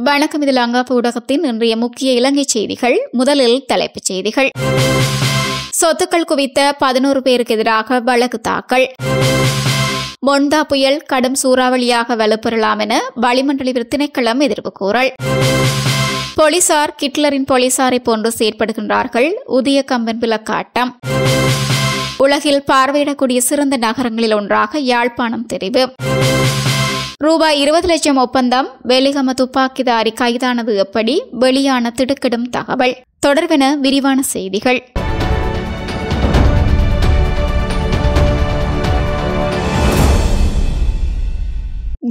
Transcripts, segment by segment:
வணக்கம். இது லங்காப்பு ஊடகத்தின் இன்றைய முக்கிய இலங்கை செய்திகள். முதலில் தலைப்புச் செய்திகள். சொத்துக்கள் குவித்த 11 பேருக்கு எதிராக வழக்கு தாக்கல். மொண்டா புயல் கடும் சூறாவளியாக வலுப்பெறலாம் என வளிமண்டல திணைக்களம் எதிர்ப்பு கூறல். போலீசார் கிட்லரின் போலீசாரை போன்று செயற்படுகின்றார்கள். உதய கம்பன் விளக்காட்டம். உலகில் பார்வையிடக்கூடிய சிறந்த நகரங்களில் ஒன்றாக யாழ்ப்பாணம் தெரிவு. ரூபாய் 20 லட்சம் ஒப்பந்தம். வெலிகம துப்பாக்கிதாரி கைதானது எப்படி? வெளியான திடுக்கிடும் தகவல். தொடர்பென விரிவான செய்திகள்.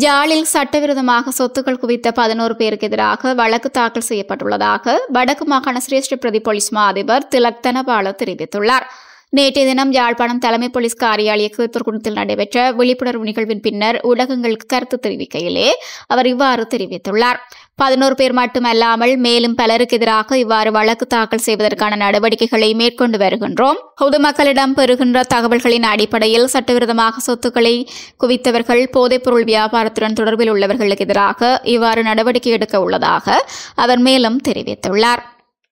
ஜாலில் சட்டவிரோதமாக சொத்துக்கள் குவித்த 11 பேருக்கு எதிராக வழக்கு தாக்கல் செய்யப்பட்டுள்ளதாக வடக்கு மாகாண சிரேஷ்ட பிரதி போலீஸ் மா அதிபர் திலக் தனபால தெரிவித்துள்ளார். நேற்றைய தினம் யாழ்ப்பாணம் தலைமை போலீஸ் காரியாலய குவிப்பூர்குளத்தில் நடைபெற்ற விழிப்புணர்வு நிகழ்வின் பின்னர் ஊடகங்களுக்கு கருத்து தெரிவிக்கையிலே அவர் இவ்வாறு தெரிவித்துள்ளார். 11 பேர் மட்டுமல்லாமல் மேலும் பலருக்கு எதிராக இவ்வாறு வழக்கு தாக்கல் செய்வதற்கான நடவடிக்கைகளை மேற்கொண்டு வருகின்றோம். பொதுமக்களிடம் பெறுகின்ற தகவல்களின் அடிப்படையில் சட்டவிரோதமாக சொத்துக்களை குவித்தவர்கள் போதைப்பொருள் வியாபாரத்துடன் தொடர்பில் உள்ளவர்களுக்கு எதிராக இவ்வாறு நடவடிக்கை எடுக்க உள்ளதாக அவர் மேலும் தெரிவித்துள்ளார்.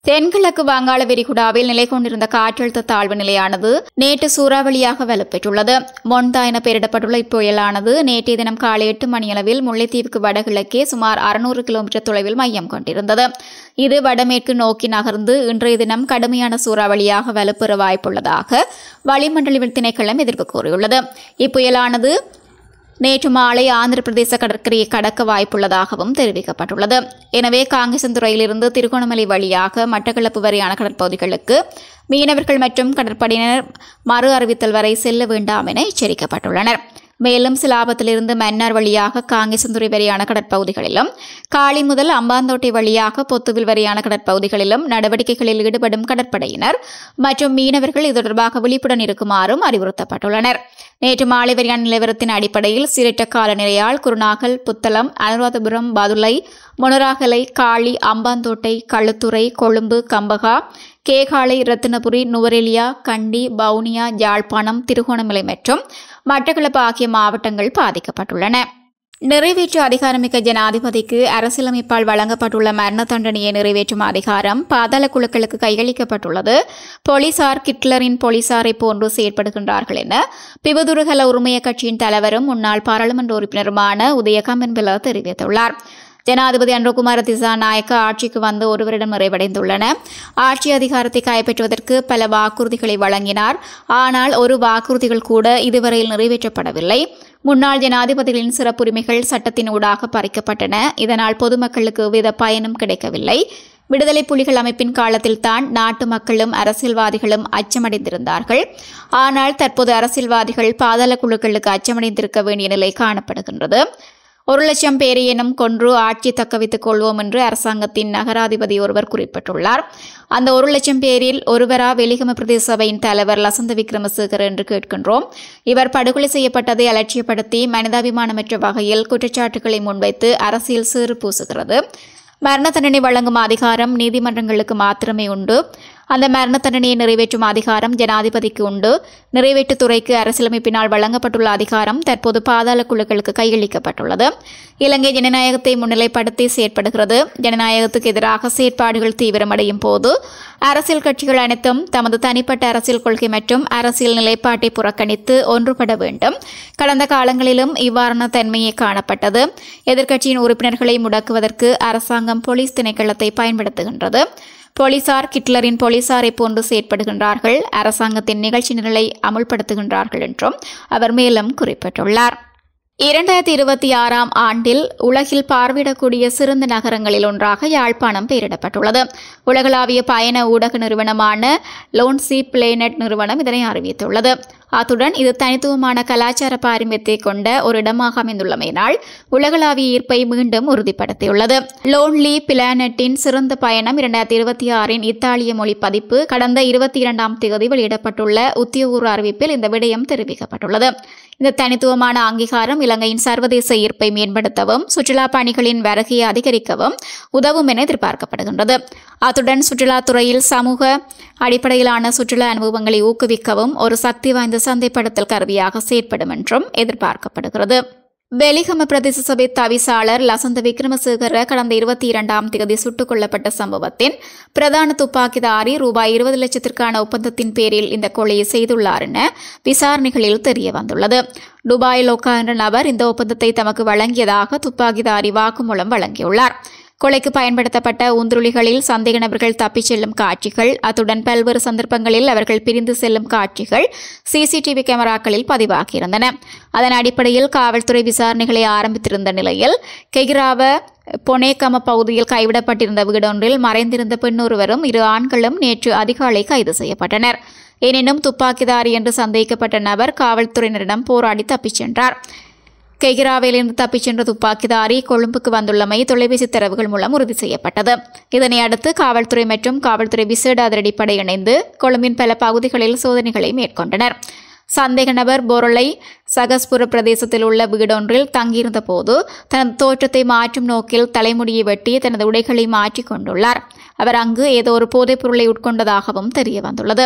தென்கிழக்கு வங்காள விரிகுடாவில் நிலை கொண்டிருந்த காற்றழுத்த தாழ்வு நிலையானது நேற்று சூறாவளியாக வலுப்பெற்றுள்ளது. மொண்டா என பெயரிடப்பட்டுள்ள இப்புயலானது நேற்றைய தினம் காலை 8 மணியளவில் முல்லைத்தீவுக்கு வடகிழக்கே சுமார் 600 கிலோமீட்டர் தொலைவில் மையம் கொண்டிருந்தது. இது வடமேற்கு நோக்கி நகர்ந்து இன்றைய தினம் கடுமையான சூறாவளியாக வலுப்பெற வாய்ப்புள்ளதாக வளிமண்டல திணைக்களம் எதிர்ப்பு கூறியுள்ளது. இப்புயலானது நேற்று மாலை ஆந்திர பிரதேச கடற்கரையை கடக்க வாய்ப்புள்ளதாகவும் தெரிவிக்கப்பட்டுள்ளது. எனவே காங்கேசன்துறையிலிருந்து திருகோணமலை வழியாக மட்டக்களப்பு வரையான கடற்பகுதிகளுக்கு மீனவர்கள் மற்றும் கடற்படையினர் மறு அறிவித்தல் வரை செல்ல வேண்டாம் என எச்சரிக்கப்பட்டுள்ளனர். மேலும் சிலாபத்திலிருந்து மன்னார் வழியாக காங்கேசன்துறை வரையான கடற்பகுதிகளிலும் காளி முதல் அம்பாந்தோட்டை வழியாக பொத்துவில் வரையான கடற்பகுதிகளிலும் நடவடிக்கைகளில் ஈடுபடும் கடற்படையினர் மற்றும் மீனவர்கள் இது தொடர்பாக விழிப்புடன் இருக்குமாறும் அறிவுறுத்தப்பட்டுள்ளனர். நேற்று மாலை வரையான நிலவரத்தின் அடிப்படையில் சீரற்ற காலநிலையால் குருநாகல், புத்தளம், அனுராதபுரம், பதுளை, மொனராகலை, காளி, அம்பாந்தோட்டை, களுத்துறை, கொழும்பு, கம்பகா, கேகாலை, ரத்தினபுரி, நுவரெலியா, கண்டி, வவுனியா, யாழ்ப்பாணம், திருகோணமலை மற்றும் மட்டக்களப்பு ஆகிய மாவட்டங்கள் பாதிக்கப்பட்டுள்ளன. நிறைவேற்று அதிகாரமிக்க ஜனாதிபதிக்கு அரசியலமைப்பால் வழங்கப்பட்டுள்ள மரண தண்டனையை நிறைவேற்றும் அதிகாரம் பாதாள குழுக்களுக்கு கையளிக்கப்பட்டுள்ளது. போலீசார் கிட்லரின் போலீசாரை போன்று செயற்படுகின்றார்கள் என பிபதுருகல உரிமைய கட்சியின் தலைவரும் முன்னாள் பாராளுமன்ற உறுப்பினருமான உதய கம்பன் தெரிவித்துள்ளார். ஜனாதிபதி அனுரகுமார திசாநாயக்க ஆட்சிக்கு வந்து 1 வருடம் நிறைவடைந்துள்ளன. ஆட்சி அதிகாரத்தை கைப்பற்றுவதற்கு பல வாக்குறுதிகளை வழங்கினார். ஆனால் ஒரு வாக்குறுதிகள் கூட இதுவரையில் நிறைவேற்றப்படவில்லை. முன்னாள் ஜனாதிபதிகளின் சிறப்புரிமைகள் சட்டத்தின் ஊடாக பறிக்கப்பட்டன. இதனால் பொதுமக்களுக்கு எவ்வித பயனும் கிடைக்கவில்லை. விடுதலை புலிகள் அமைப்பின் காலத்தில்தான் நாட்டு மக்களும் அரசியல்வாதிகளும் அச்சமடைந்திருந்தார்கள். ஆனால் தற்போது அரசியல்வாதிகள் பாதாள குழுக்களுக்கு அச்சமடைந்திருக்க வேண்டிய நிலை காணப்படுகின்றது. 1 லட்சம் பேரையேனும் கொன்று ஆட்சி தக்கவைத்துக் கொள்வோம் என்று அரசாங்கத்தின் நகராதிபதி ஒருவர் குறிப்பிட்டுள்ளார். அந்த 1 லட்சம் பேரில் ஒருவரா வெலிகம பிரதேச சபையின் தலைவர் லசந்த விக்ரமசேகர் என்று கேட்கின்றோம். இவர் படுகொலை செய்யப்பட்டதை அலட்சியப்படுத்தி மனிதாபிமானமற்ற வகையில் குற்றச்சாட்டுகளை முன்வைத்து அரசியல் சீறு பூசுகிறது. மரண தண்டனை வழங்கும் அதிகாரம் நீதிமன்றங்களுக்கு மாத்திரமே உண்டு. அந்த மரண தண்டனையை நிறைவேற்றும் அதிகாரம் ஜனாதிபதிக்கு உண்டு. நிறைவேற்றுத்துறைக்கு அரசியலமைப்பினால் வழங்கப்பட்டுள்ள அதிகாரம் தற்போது பாதாள குழுக்களுக்கு கையளிக்கப்பட்டுள்ளது. இலங்கை ஜனநாயகத்தை முன்னிலைப்படுத்தி செயற்படுகிறது. ஜனநாயகத்துக்கு எதிராக செயற்பாடுகள் தீவிரமடையும் போது அரசியல் கட்சிகள் அனைத்தும் தமது தனிப்பட்ட அரசியல் கொள்கை மற்றும் அரசியல் நிலைப்பாட்டை புறக்கணித்து ஒன்றுபட வேண்டும். கடந்த காலங்களிலும் இவ்வாறான தன்மையே காணப்பட்டது. எதிர்க்கட்சியின் உறுப்பினர்களை முடக்குவதற்கு அரசாங்கம் போலீஸ் திணைக்களத்தை பயன்படுத்துகின்றது. போலீசார் கிட்லரின் போலீசாரை போன்று செயற்படுகின்றார்கள். அரசாங்கத்தின் நிகழ்ச்சி நிரலை அமுல்படுத்துகின்றார்கள் என்றும் அவர் மேலும் குறிப்பிட்டுள்ளார். 2026ஆம் ஆண்டில் உலகில் பார்வையிடக்கூடிய சிறந்த நகரங்களில் ஒன்றாக யாழ்ப்பாணம் பெயரிடப்பட்டுள்ளது. உலகளாவிய பயண ஊடக நிறுவனமான லோன்சி பிளேனட் நிறுவனம் இதனை அறிவித்துள்ளது. அத்துடன் இது தனித்துவமான கலாச்சார பாரம்பரியத்தை கொண்ட ஒரு இடமாக அமைந்துள்ளமையினால் உலகளாவிய ஈர்ப்பை மீண்டும் உறுதிப்படுத்தியுள்ளது. லோன்லி பிளானட்டின் சிறந்த பயணம் 2026இன் இத்தாலிய மொழி பதிப்பு கடந்த 22ஆம் தேதி வெளியிடப்பட்டுள்ள உத்தியோகபூர்வ அறிவிப்பில் இந்த விடயம் தெரிவிக்கப்பட்டுள்ளது. இந்த தனித்துவமான அங்கீகாரம் இலங்கையின் சர்வதேச ஈர்ப்பை மேம்படுத்தவும் சுற்றுலா பயணிகளின் வருகையை அதிகரிக்கவும் உதவும் என எதிர்பார்க்கப்படுகின்றது. அத்துடன் சுற்றுலாத்துறையில் சமூக அடிப்படையிலான சுற்றுலா அனுபவங்களை ஊக்குவிக்கவும் ஒரு சக்தி வாய்ந்த சந்தைப்படுத்தல் கருவியாக செயற்படும் என்றும் எதிர்பார்க்கப்படுகிறது. வெலிகம பிரதேச சபை தவிசாளர் லசந்த விக்ரமசேகர கடந்த 22ஆம் தேதி சுட்டுக் கொல்லப்பட்ட சம்பவத்தின் பிரதான துப்பாக்கிதாரி ரூபாய் 20 லட்சத்திற்கான ஒப்பந்தத்தின் பேரில் இந்த கொலையை செய்துள்ளார் என விசாரணைகளில் தெரியவந்துள்ளது. துபாய் லோகா என்ற நபர் இந்த ஒப்பந்தத்தை தமக்கு வழங்கியதாக துப்பாக்கிதாரி வாக்குமூலம் வழங்கியுள்ளார். கொலைக்கு பயன்படுத்தப்பட்ட உந்துருளிகளில் சந்தேக நபர்கள் தப்பிச் செல்லும் காட்சிகள், அத்துடன் பல்வேறு சந்தர்ப்பங்களில் அவர்கள் பிரிந்து செல்லும் காட்சிகள் சிசிடிவி கேமராக்களில் பதிவாகியிருந்தன. அதன் அடிப்படையில் காவல்துறை விசாரணைகளை ஆரம்பித்திருந்த நிலையில் கெகிராவ பொனேகம பகுதியில் கைவிடப்பட்டிருந்த வீடொன்றில் மறைந்திருந்த பெண்ணொருவரும் 2 ஆண்களும் நேற்று அதிகாலை கைது செய்யப்பட்டனர். எனினும் துப்பாக்கிதாரி என்று சந்தேகிக்கப்பட்ட நபர் காவல்துறையினரிடம் போராடி தப்பிச் சென்றார். கெகிராவிலிருந்து தப்பிச் சென்ற துப்பாக்கிதாரி கொழும்புக்கு வந்துள்ளமை தொலைபேசி தரவுகள் மூலம் உறுதி செய்யப்பட்டது. இதனை அடுத்து காவல்துறை மற்றும் காவல்துறை விசேட அதிரடிப்படை இணைந்து கொழும்பின் பல பகுதிகளில் சோதனைகளை மேற்கொண்டனர். சந்தேக நபர் பொருளை சகஸ்புர பிரதேசத்தில் உள்ள வீடொன்றில் தங்கியிருந்த போது தனது தோற்றத்தை மாற்றும் நோக்கில் தலைமுடியை வெட்டி தனது உடைகளை மாற்றிக் கொண்டுள்ளார். அவர் அங்கு ஏதோ ஒரு போதைப் பொருளை உட்கொண்டதாகவும் தெரியவந்துள்ளது.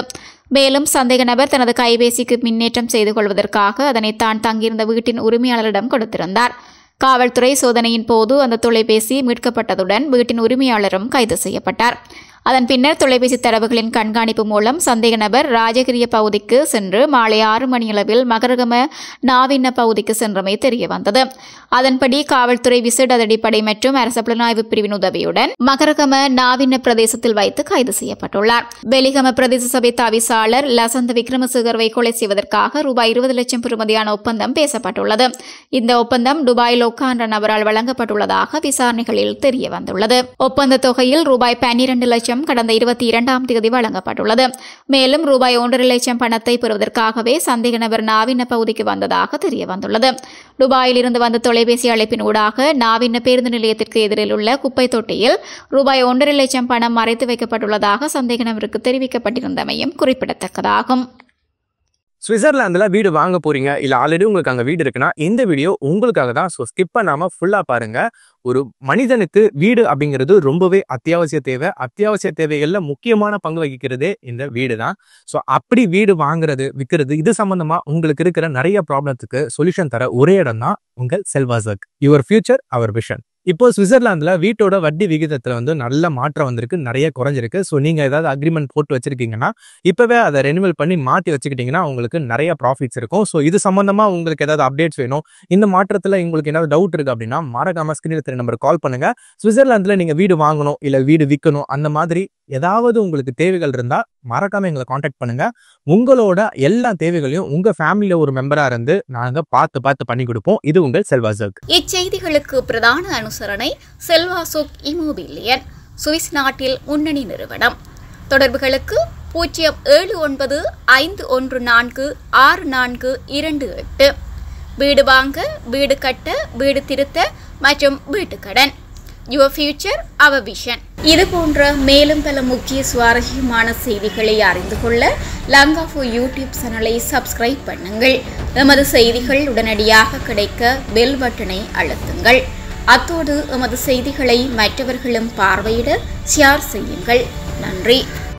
மேலும் சந்தேக நபர் தனது கைபேசிக்கு மின்னேற்றம் செய்து கொள்வதற்காக அதனை தான் தங்கியிருந்த வீட்டின் உரிமையாளரிடம் கொடுத்திருந்தார். காவல்துறை சோதனையின் போது அந்த தொலைபேசி மீட்கப்பட்டதுடன் வீட்டின் உரிமையாளரும் கைது செய்யப்பட்டார். அதன் பின்னர் தொலைபேசி தரவுகளின் கண்காணிப்பு மூலம் சந்தேக நபர் ராஜகிரிய பகுதிக்கு சென்று மாலை 6 மணியளவில் மகரகம நாவின்ன பகுதிக்கு சென்றமை தெரியவந்தது. அதன்படி காவல்துறை விசேட அதிரடிப்படை மற்றும் அரச புலனாய்வு பிரிவின் உதவியுடன் மகரகம நாவின்ன பிரதேசத்தில் வைத்து கைது செய்யப்பட்டுள்ளார். வெலிகம பிரதேச சபை தவிசாளர் லசந்த விக்ரமசேகரவை கொலை செய்வதற்காக ரூபாய் 20 லட்சம் பெறுமதியான ஒப்பந்தம் பேசப்பட்டுள்ளது. இந்த ஒப்பந்தம் துபாய் லோகா என்ற நபரால் வழங்கப்பட்டுள்ளதாக விசாரணைகளில் தெரியவந்துள்ளது. ஒப்பந்த தொகையில் ரூபாய் 12 லட்சம் கடந்த 22ஆம் தேதி வழங்கப்பட்டுள்ளது. மேலும் ரூபாய் 1.5 லட்சம் பணத்தை பெறுவதற்காகவே சந்தேக நபர் நாவின்ன பகுதிக்கு வந்ததாக தெரியவந்துள்ளது. துபாயில் இருந்து வந்த தொலைபேசி அழைப்பின் ஊடாக நாவின்ன பேருந்து நிலையத்திற்கு எதிரில் உள்ள குப்பை தொட்டியில் ரூபாய் 1.5 லட்சம் பணம் மறைத்து வைக்கப்பட்டுள்ளதாக சந்தேக நபருக்கு தெரிவிக்கப்பட்டிருந்தமையும் குறிப்பிடத்தக்கதாகும். சுவிட்சர்லாந்துல வீடு வாங்க போறீங்க, இல்ல ஆல்ரெடி உங்களுக்கு அங்க வீடு இருக்குன்னா இந்த வீடியோ உங்களுக்காக தான். ஸோ ஸ்கிப் பண்ணாம ஃபுல்லா பாருங்க. ஒரு மனிதனுக்கு வீடு அப்படிங்கிறது ரொம்பவே அத்தியாவசிய தேவை. அத்தியாவசிய தேவைகள்ல முக்கியமான பங்கு வகிக்கிறதே இந்த வீடு தான். ஸோ அப்படி வீடு வாங்குறது, விற்கிறது, இது சம்பந்தமா உங்களுக்கு இருக்கிற நிறைய ப்ராப்ளத்துக்கு சொல்யூஷன் தர ஒரே இடம் தான் உங்கள் செல்வாசக். Your future our vision. இப்போ சுவிட்சர்லாந்துல வீட்டோட வட்டி விகிதத்துல நல்ல மாற்றம் வந்திருக்கு, நிறைய குறைஞ்சிருக்கு. ஸோ நீங்க ஏதாவது அக்ரிமெண்ட் போட்டு வச்சிருக்கீங்கன்னா இப்பவே அதை ரெனிவல் பண்ணி மாற்றி வச்சுக்கிட்டீங்கன்னா உங்களுக்கு நிறைய ப்ராஃபிட்ஸ் இருக்கும். ஸோ இது சம்பந்தமா உங்களுக்கு ஏதாவது அப்டேட்ஸ் வேணும், இந்த மாற்றத்துல உங்களுக்கு ஏதாவது டவுட் இருக்கு அப்படின்னா மறக்காம ஸ்கிரீன்ல தெரிய நம்பருக்கு கால் பண்ணுங்க. சுவிட்சர்லாந்துல நீங்க வீடு வாங்கணும் இல்ல வீடு விற்கணும், அந்த மாதிரி ஏதாவது உங்களுக்கு தேவைகள் இருந்தா மறக்காம எங்களை காண்டாக்ட் பண்ணுங்க. உங்களோட எல்லா தேவைகளையும் உங்க ஃபேமிலியில ஒரு மெம்பரா இருந்து நாங்க பார்த்து பண்ணி கொடுப்போம். இது உங்கள் செல்வாசக். இச்செய்திகளுக்கு பிரதான அனுசரணை செல்வாசோக் இமோபிலியன், சுவிஸ் நாட்டில் முன்னணி நிறுவனம். தொடர்புகளுக்கு 07951464428. வீடு வாங்க, வீடு கட்ட, வீடு திருத்த மற்றும் வீட்டுக்கடன். Your future our vision. இது போன்ற மேலும் பல முக்கிய சுவாரஸ்யமான செய்திகளை அறிந்து கொள்ள லங்காஃபோ யூடியூப் சேனலை சப்ஸ்கிரைப் பண்ணுங்கள். எமது செய்திகள் உடனடியாக கிடைக்க பெல் பட்டனை அழுத்துங்கள். அத்தோடு எமது செய்திகளை மற்றவர்களும் பார்வையிட ஷேர் செய்யுங்கள். நன்றி.